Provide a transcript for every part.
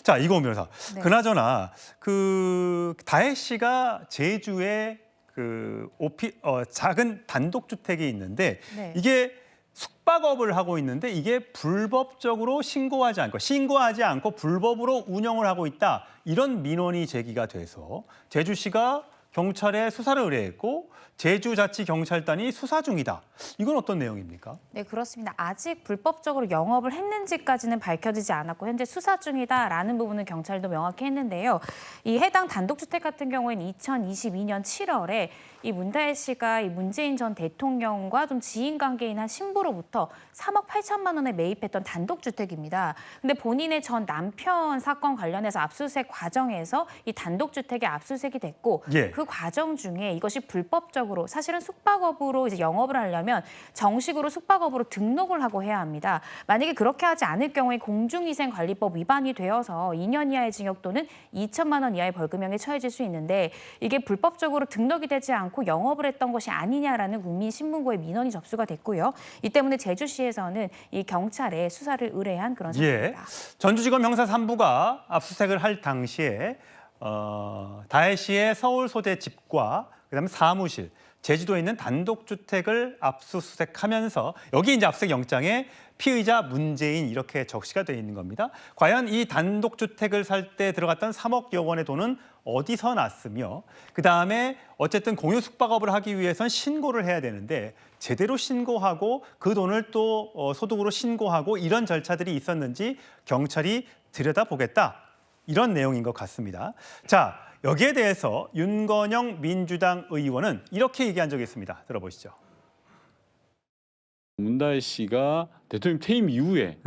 자, 이고은 변호사. 네. 그나저나 그 다혜 씨가 제주에 작은 단독주택이 있는데 네. 이게 숙박업을 하고 있는데 이게 불법적으로 신고하지 않고 불법으로 운영을 하고 있다. 이런 민원이 제기가 돼서 제주시가 경찰에 수사를 의뢰했고 제주자치경찰단이 수사 중이다. 이건 어떤 내용입니까? 네, 그렇습니다. 아직 불법적으로 영업을 했는지까지는 밝혀지지 않았고 현재 수사 중이다라는 부분은 경찰도 명확히 했는데요. 이 해당 단독주택 같은 경우에는 2022년 7월에 이 문다혜 씨가 이 문재인 전 대통령과 좀 지인 관계인 한 신부로부터 3억 8천만 원에 매입했던 단독주택입니다. 근데 본인의 전 남편 사건 관련해서 압수수색 과정에서 이 단독주택이 압수수색이 됐고 예. 그 과정 중에 이것이 불법적으로 사실은 숙박업으로 이제 영업을 하려면 정식으로 숙박업으로 등록을 하고 해야 합니다. 만약에 그렇게 하지 않을 경우에 공중위생관리법 위반이 되어서 2년 이하의 징역 또는 2천만 원 이하의 벌금형에 처해질 수 있는데 이게 불법적으로 등록이 되지 않고 영업을 했던 것이 아니냐라는 국민신문고에 민원이 접수가 됐고요. 이 때문에 제주시에서는 이 경찰에 수사를 의뢰한 그런 상태입니다. 전주지검 형사 3부가 압수수색을 할 당시에 다혜 씨의 서울 소재 집과 그다음에 사무실, 제주도에 있는 단독주택을 압수수색하면서 여기 이제 압수수색 영장에 피의자 문재인 이렇게 적시가 되어 있는 겁니다. 과연 이 단독주택을 살 때 들어갔던 3억여 원의 돈은 어디서 났으며 그다음에 어쨌든 공유 숙박업을 하기 위해선 신고를 해야 되는데 제대로 신고하고 그 돈을 또 소득으로 신고하고 이런 절차들이 있었는지 경찰이 들여다보겠다. 이런 내용인 것 같습니다. 자, 여기에 대해서 윤건영 민주당 의원은 이렇게 얘기한 적이 있습니다. 들어보시죠. 문다혜 씨가 대통령 퇴임 이후에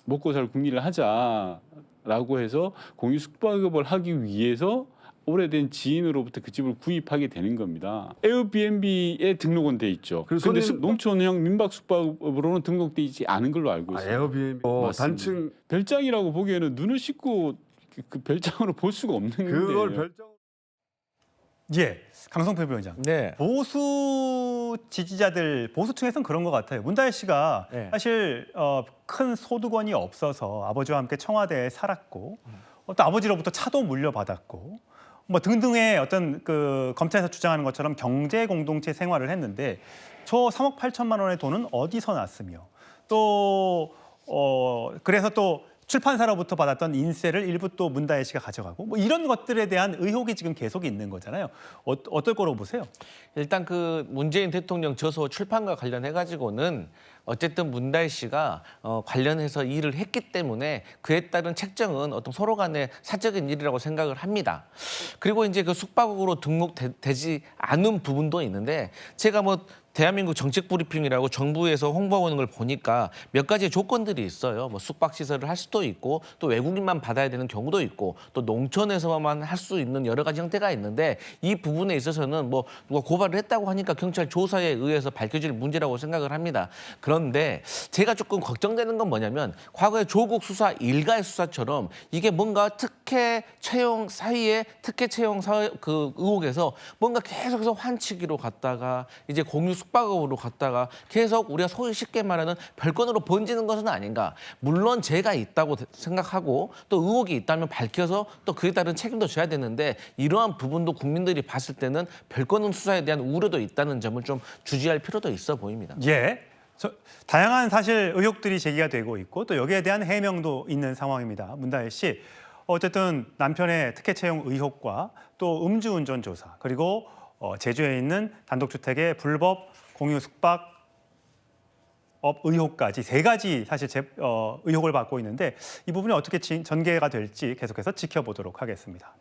먹고 살 국리를 하자라고 해서 공유 숙박업을 하기 위해서 오래된 지인으로부터 그 집을 구입하게 되는 겁니다. 에어비앤비에 등록은 돼 있죠. 그런데 농촌형 민박 숙박업으로는 등록돼 있지 않은 걸로 알고 있어요. 에어비앤비 단층 별장이라고 보기에는 눈을 씻고 그 별장으로 볼 수가 없는 건데요. 그걸 별장. 예, 강성표 위원장. 네. 보수 지지자들, 보수층에서는 그런 것 같아요. 문다혜 씨가 네. 사실 큰 소득원이 없어서 아버지와 함께 청와대에 살았고 또 아버지로부터 차도 물려받았고 뭐 등등의 어떤 그 검찰에서 주장하는 것처럼 경제 공동체 생활을 했는데 저 3억 8천만 원의 돈은 어디서 났으며 또 그래서 또 출판사로부터 받았던 인세를 일부 또 문다혜 씨가 가져가고 뭐 이런 것들에 대한 의혹이 지금 계속 있는 거잖아요. 어떨 거라고 보세요? 일단 그 문재인 대통령 저서 출판과 관련해 가지고는 어쨌든 문다혜 씨가 관련해서 일을 했기 때문에 그에 따른 책정은 어떤 서로 간의 사적인 일이라고 생각을 합니다. 그리고 이제 그 숙박업으로 등록되지 않은 부분도 있는데 제가 뭐 대한민국 정책 브리핑이라고 정부에서 홍보하는 걸 보니까 몇 가지 조건들이 있어요. 뭐 숙박 시설을 할 수도 있고 또 외국인만 받아야 되는 경우도 있고 또 농촌에서만 할 수 있는 여러 가지 형태가 있는데 이 부분에 있어서는 뭐 누가 고발을 했다고 하니까 경찰 조사에 의해서 밝혀질 문제라고 생각을 합니다. 그런데 제가 조금 걱정되는 건 뭐냐면 과거에 조국 수사 일가의 수사처럼 이게 뭔가 특혜 채용 사이에 특혜 채용 그 의혹에서 뭔가 계속해서 환치기로 갔다가 이제 공유 숙박업으로 갔다가 계속 우리가 소위 쉽게 말하는 별건으로 번지는 것은 아닌가. 물론 죄가 있다고 생각하고 또 의혹이 있다면 밝혀서 또 그에 따른 책임도 져야 되는데 이러한 부분도 국민들이 봤을 때는 별건 수사에 대한 우려도 있다는 점을 좀 주지할 필요도 있어 보입니다. 예. 다양한 사실 의혹들이 제기가 되고 있고 또 여기에 대한 해명도 있는 상황입니다. 문다혜 씨. 어쨌든 남편의 특혜 채용 의혹과 또 음주운전 조사 그리고 제주에 있는 단독주택의 불법 공유 숙박업 의혹까지 세 가지 사실 의혹을 받고 있는데 이 부분이 어떻게 전개가 될지 계속해서 지켜보도록 하겠습니다.